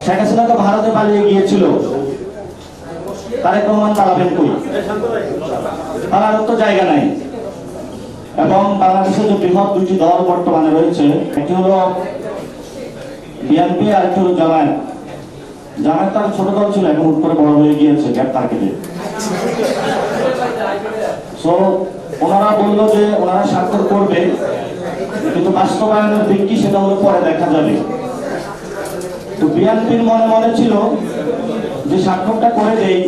শেখ হাসিনা তো ভারতে পালিয়ে গিয়েছিল, তারেক রহমান পালাবেন কই? পালার তো জায়গা নাই। এবং বাংলাদেশে যে বৃহৎ দুইটি দল বর্তমানে রয়েছে, একটি হলো বিএনপি আর একটি হলো জামায়াত। জামায়াত তার ছোট দল ছিল, এখন হুট করে বড় হয়ে গিয়েছে গ্যাপ মার্কেটে। সো ওনারা বললো যে ওনারা স্বাক্ষর করবে, কিন্তু বাস্তবায়নের দিক কি সেটা হলো পরে দেখা যাবে। তো বিএনপির মনে মনে ছিল যে স্বাক্ষরটা করে দেই,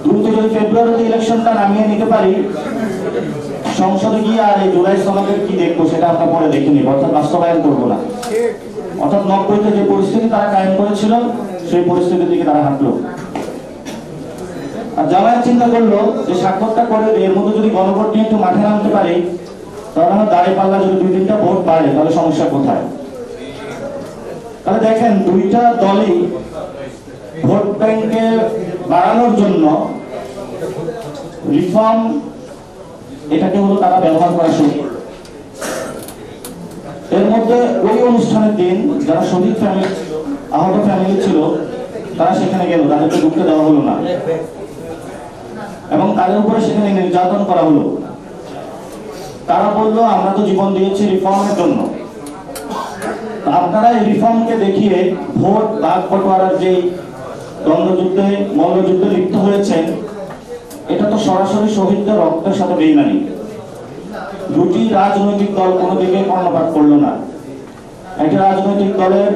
দ্রুত যদি ফেব্রুয়ারিতে ইলেকশনটা নামিয়ে নিতে পারি, সংসদে গিয়ে আর এই জুলাই সনদের কি দেখবো সেটা আমরা পরে দেখে নিব, অর্থাৎ বাস্তবায়ন করবো না। অর্থাৎ 90-তে যে পরিস্থিতি তারা কায়েম করেছিল সেই পরিস্থিতির দিকে তারা হাঁটলো। আর জামায়াত চিন্তা করলো যে স্বাক্ষরটা করে এর মধ্যে যদি গণভোট নিয়ে একটু মাঠে নামতে পারি, তাহলে আমার দাঁড়িপাল্লা যদি 2-3টা ভোট বাড়ে তাহলে সমস্যা কোথায়? তাহলে দেখেন দুইটা দলই ভোট ব্যাংকে বাড়ানোর জন্য রিফর্ম এটাকে হলো তারা ব্যবহার করা শুরু করলো। এর মধ্যে ওই অনুষ্ঠানের দিন যারা শহীদ ফ্যামিলি ছিল, আহত ফ্যামিলি ছিল, তারা সেখানে গেল, তাদেরকে ঢুকতে দেওয়া হলো না এবং তাদের উপরে সেখানে নির্যাতন করা হলো। তারা বললো আমরা তো জীবন দিয়েছি রিফর্মের জন্য, আপনারা এই রিফর্মকে দেখিয়ে ভোট ভাগ বটোয়ারার যে দ্বন্দ্বযুদ্ধে মল্লযুদ্ধে লিপ্ত হয়েছেন, এটা তো সরাসরি শহীদদের রক্তের সাথে বেইমানি। দুটি রাজনৈতিক দল কোনো দিকে কর্ণপাত করলো না। একটি রাজনৈতিক দলের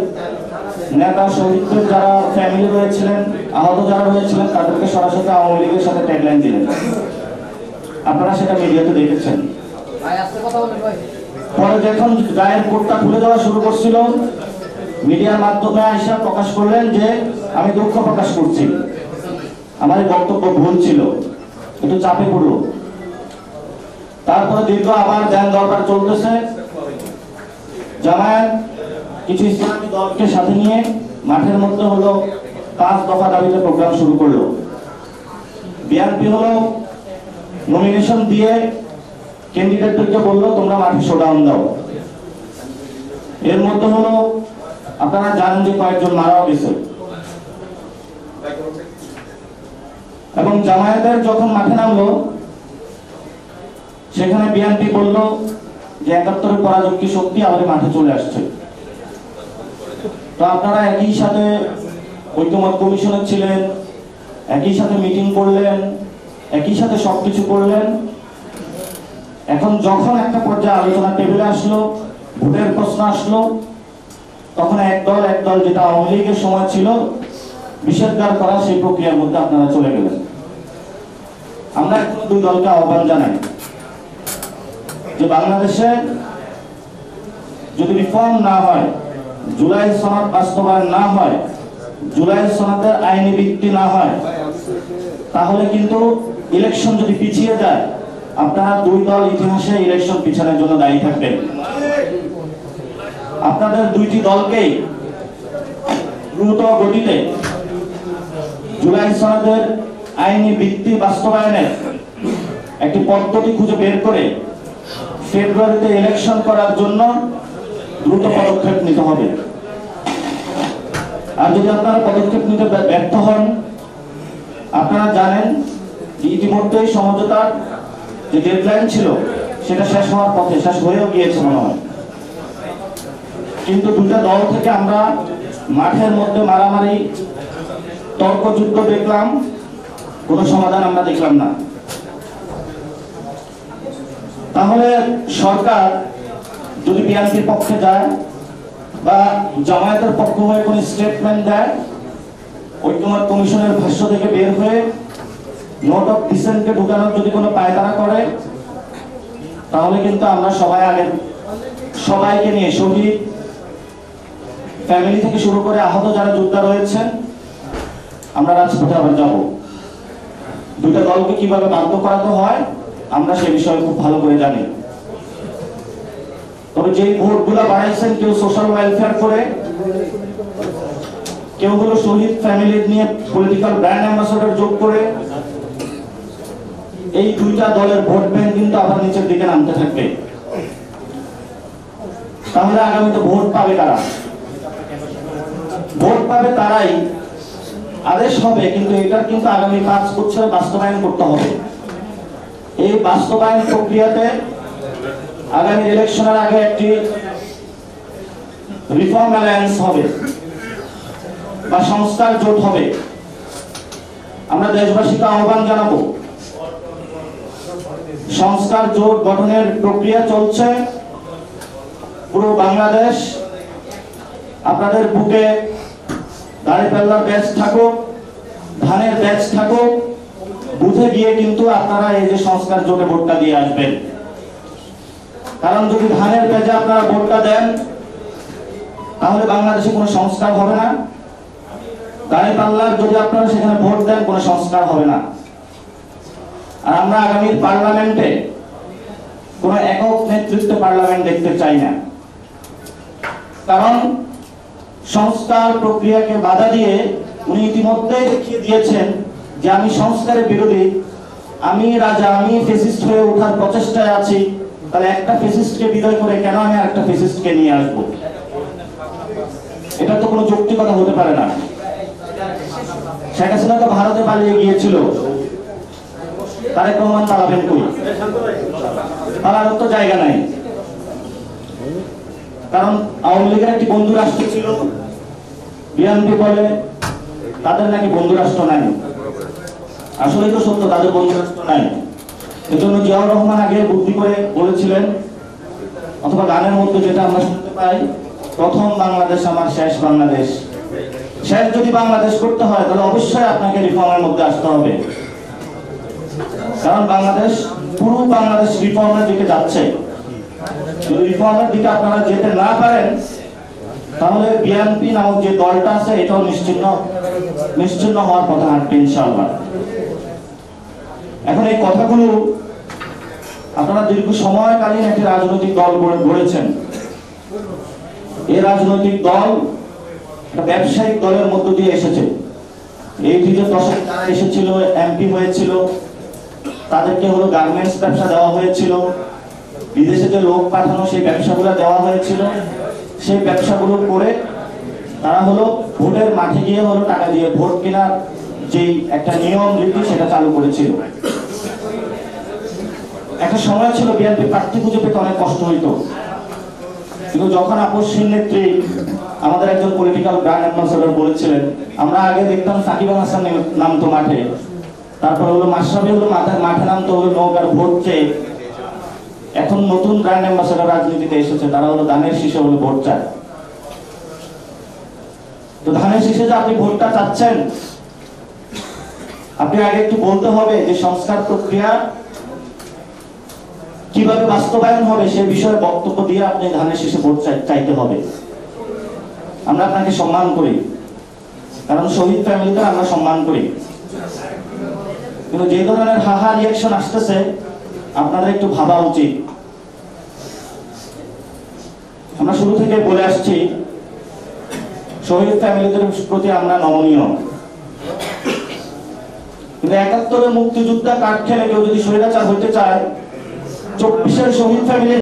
নেতা শহীদদের যারা ফ্যামিলি রয়েছিলেন, আহত যারা রয়েছিলেন, তাদেরকে সরাসরি আওয়ামী লীগের সাথে ট্যাগলাইন দিলেন। আপনারা সেটা মিডিয়াতে দেখেছেন। পরে যখন গায়ের কোটটা খুলে দেওয়া শুরু করছিল, মিডিয়ার মাধ্যমে আইসা প্রকাশ করলেন যে আমি দুঃখ প্রকাশ করছি, আমার এই বক্তব্য ভুল ছিল, একটু চাপে পড়লো। তারপরে দীর্ঘ আবার ধ্যান দরকার চলতেছে। জামায়াত কিছু ইসলামী দলকে সাথে নিয়ে মাঠের মধ্যে হলো 5 দফা দাবিতে প্রোগ্রাম শুরু করলো। বিএনপি হলো নমিনেশন দিয়ে ক্যান্ডিডেটদেরকে বললো তোমরা মাঠে শোডাউন দাও। এর মধ্যে হলো আপনারা জানেন যে কয়েকজন মারাও গেছে। এবং জামায়াতের যখন মাঠে নামলো, সেখানে বিএনপি বলল যে 71-এর পরাজয়ী শক্তি আমাদের মাঠে চলে আসছে। তো আপনারা একই সাথে ঐক্যমত কমিশনে ছিলেন, একই সাথে মিটিং করলেন, একই সাথে সবকিছু করলেন। এখন যখন একটা পর্যায়ে আলোচনা টেবিলে আসলো, ভোটের প্রশ্ন আসলো, তখন এক দল যেটা আওয়ামী লীগের সময় ছিল নিষেধাজ্ঞা করা, সেই প্রক্রিয়ার মধ্যে আপনারা চলে গেলেন। আমরা এখন দুই দলকে আহ্বান জানাই যে বাংলাদেশে যদি রিফর্ম না হয়, জুলাই সনদ বাস্তবায়ন না হয়, জুলাই সনদের আইনি ভিত্তি না হয়, তাহলে কিন্তু ইলেকশন যদি পিছিয়ে যায়, আপনারা দুই দল ইতিহাসে ইলেকশন পিছানোর জন্য দায়ী থাকবেন। আপনাদের দুইটি দলকেই দ্রুত গতিতে জুলাই সনদের আইনি ভিত্তি বাস্তবায়নের একটি পদ্ধতি খুঁজে বের করে ফেব্রুয়ারিতে ইলেকশন করার জন্য দ্রুত পদক্ষেপ নিতে হবে। আর যদি আপনারা পদক্ষেপ নিতে ব্যর্থ হন, আপনারা জানেন ইতিমধ্যেই সমঝোতার যে ডেডলাইন ছিল সেটা শেষ হওয়ার পথে, শেষ হয়েও গিয়েছে মনে হয়। কিন্তু দুটা দল থেকে আমরা মাঠের মধ্যে মারামারি, তর্কযুদ্ধ দেখলাম, কোনো সমাধান আমরা দেখলাম না। তাহলে সরকার যদি বিএনপির পক্ষে যায় বা জামায়াতের পক্ষ হয়ে কোনো স্টেটমেন্ট দেয়, ঐক্যমত কমিশনের ভাষ্য থেকে বের হয়ে নোট অফ ডিসেন্টকে ঢুকানোর যদি কোনো পায়তারা করে, তাহলে কিন্তু আমরা সবাইকে নিয়ে শহীদ ফ্যামিলি থেকে শুরু করে আহত যারা যোদ্ধা রয়েছেন, আমরা রাজপথে আবার যাব। দুইটা দলকে কিভাবে বাধ্য করাতে হয় আমরা সে বিষয়ে খুব ভালো করে জানি। তবে যে ভোটগুলা বাড়াইছেন, কেউ সোশ্যাল ওয়েলফেয়ার করে, কেউ হলো শহীদ ফ্যামিলি নিয়ে পলিটিক্যাল ব্র্যান্ড অ্যাম্বাসেডর যোগ করে, এই দুইটা দলের ভোট ব্যাংক কিন্তু আবার নিচের দিকে নামতে থাকবে। তাহলে আগামীতে ভোট পাবে কারা? ভোট পাবে তারাই আদেশ হবে, কিন্তু এটা কিন্তু আগামী 5 বছরে বাস্তবায়ন করতে হবে। এই বাস্তবায়ন প্রক্রিয়াতে আগামী ইলেকশনের আগে একটি রিফর্ম অ্যালায়েন্স হবে বা সংস্কার জোট হবে। আমরা দেশবাসীকে আহ্বান জানাবো, সংস্কার জোট গঠনের প্রক্রিয়া চলছে। পুরো বাংলাদেশ আপনাদের বুকে দাঁড়িপাল্লার ব্যাচ থাকুক, ধানের ব্যাচ থাকুক, বুথে গিয়ে কিন্তু আপনারা এই যে সংস্কার জোটে ভোটটা দিয়ে আসবেন। কারণ যদি ধানের ব্যাচে আপনারা ভোটটা দেন তাহলে বাংলাদেশে কোনো সংস্কার হবে না। দাঁড়িপাল্লার যদি আপনারা সেখানে ভোট দেন কোনো সংস্কার হবে না। আর আমরা আগামী পার্লামেন্টে কোনো একক নেতৃত্ব পার্লামেন্ট দেখতে চাই না। কারণ সংস্কার প্রক্রিয়াকে বাধা দিয়ে উনি ইতিমধ্যে দেখিয়ে দিয়েছেন যে আমি সংস্কারের বিরোধী, আমি রাজা, আমি ফেসিস্ট হয়ে ওঠার প্রচেষ্টায় আছি। তাহলে একটা ফেসিস্টকে বিদায় করে কেন আমি আরেকটা ফেসিস্টকে নিয়ে আসবো? এটা তো কোনো যৌক্তিকতা হতে পারে না। শেখ হাসিনা তো ভারতে পালিয়ে গিয়েছিল, তারেক রহমান পালাবেন কই? পালানোর তো জায়গা নাই। কারণ আওয়ামী লীগের একটি বন্ধু রাষ্ট্র ছিল, বিএনপি বলে তাদের নাকি বন্ধু রাষ্ট্র নাই। আসলে তো সত্য, তাদের বন্ধু রাষ্ট্র নাই। এজন্য জিয়াউর রহমান আগে বুদ্ধি করে বলেছিলেন, অথবা গানের মধ্যে যেটা আমরা শুনতে পাই, প্রথম বাংলাদেশ আমার শেষ বাংলাদেশ। শেষ যদি বাংলাদেশ করতে হয় তাহলে অবশ্যই আপনাকে রিফর্মের মধ্যে আসতে হবে। কারণ বাংলাদেশ, পুরো বাংলাদেশ রিফর্মের দিকে যাচ্ছে। যদি রিফর্মের দিকে আপনারা যেতে না পারেন তাহলে বিএনপি নামক যে দলটা আছে এটাও নিশ্চিন্ন হওয়ার পথে হাঁটবে ইনশাআল্লাহ। এখন এই কথাগুলো আপনারা দীর্ঘ সময়কালীন একটি রাজনৈতিক দল গড়েছেন। এই রাজনৈতিক দল একটা ব্যবসায়িক দলের মধ্য দিয়ে এসেছে। এই যে দশক এসেছিল, এমপি হয়েছিল, তাদেরকে হলো গার্মেন্টস ব্যবসা দেওয়া হয়েছিল, বিদেশে যে লোক পাঠানো সেই ব্যবসাগুলো দেওয়া হয়েছিল। সেই ব্যবসাগুলো করে তারা হলো ভোটের মাঠে গিয়ে হলো টাকা দিয়ে ভোট কেনার যে একটা নিয়ম রীতি সেটা চালু করেছিল। একটা সময় ছিল বিএনপি প্রার্থী খুঁজে পেতে অনেক কষ্ট হইতো, কিন্তু যখন আপসহীন নেত্রী আমাদের একজন পলিটিক্যাল ব্র্যান্ড অ্যাম্বাসেডর বলেছিলেন, আমরা আগে দেখতাম সাকিব আল হাসান নামতো মাঠে, তারপর হলো মাশরাফি হলো মাঠে নামতো হলো নৌকার ভোট চেয়ে। এখন নতুন ব্র্যান্ড অ্যাম্বাসেডর রাজনীতিতে এসেছে, তারা হলো ধানের শীষে হলো ভোট চায়। তো ধানের শীষে যে আপনি ভোটটা চাচ্ছেন, আপনি আগে একটু বলতে হবে যে সংস্কার প্রক্রিয়া কিভাবে বাস্তবায়ন হবে সে বিষয়ে বক্তব্য দিয়ে আপনি ধানের শীষে ভোট চাইতে হবে। আমরা আপনাকে সম্মান করি, কারণ শহীদ ফ্যামিলিকে আমরা সম্মান করি। কিন্তু যে ধরনের হাহা রিয়াকশন আসতেছে আপনাদের একটু ভাবা উচিত। আমরা শুরু থেকে বলে আসছি শহীদ ফ্যামিলিদের প্রতি আমরা নমনীয়, কিন্তু ৭১-এর মুক্তিযোদ্ধা কাঠ খেলে কেউ যদি স্বৈরাচার হইতে চায়, ২৪-এর শহীদ ফ্যামিলি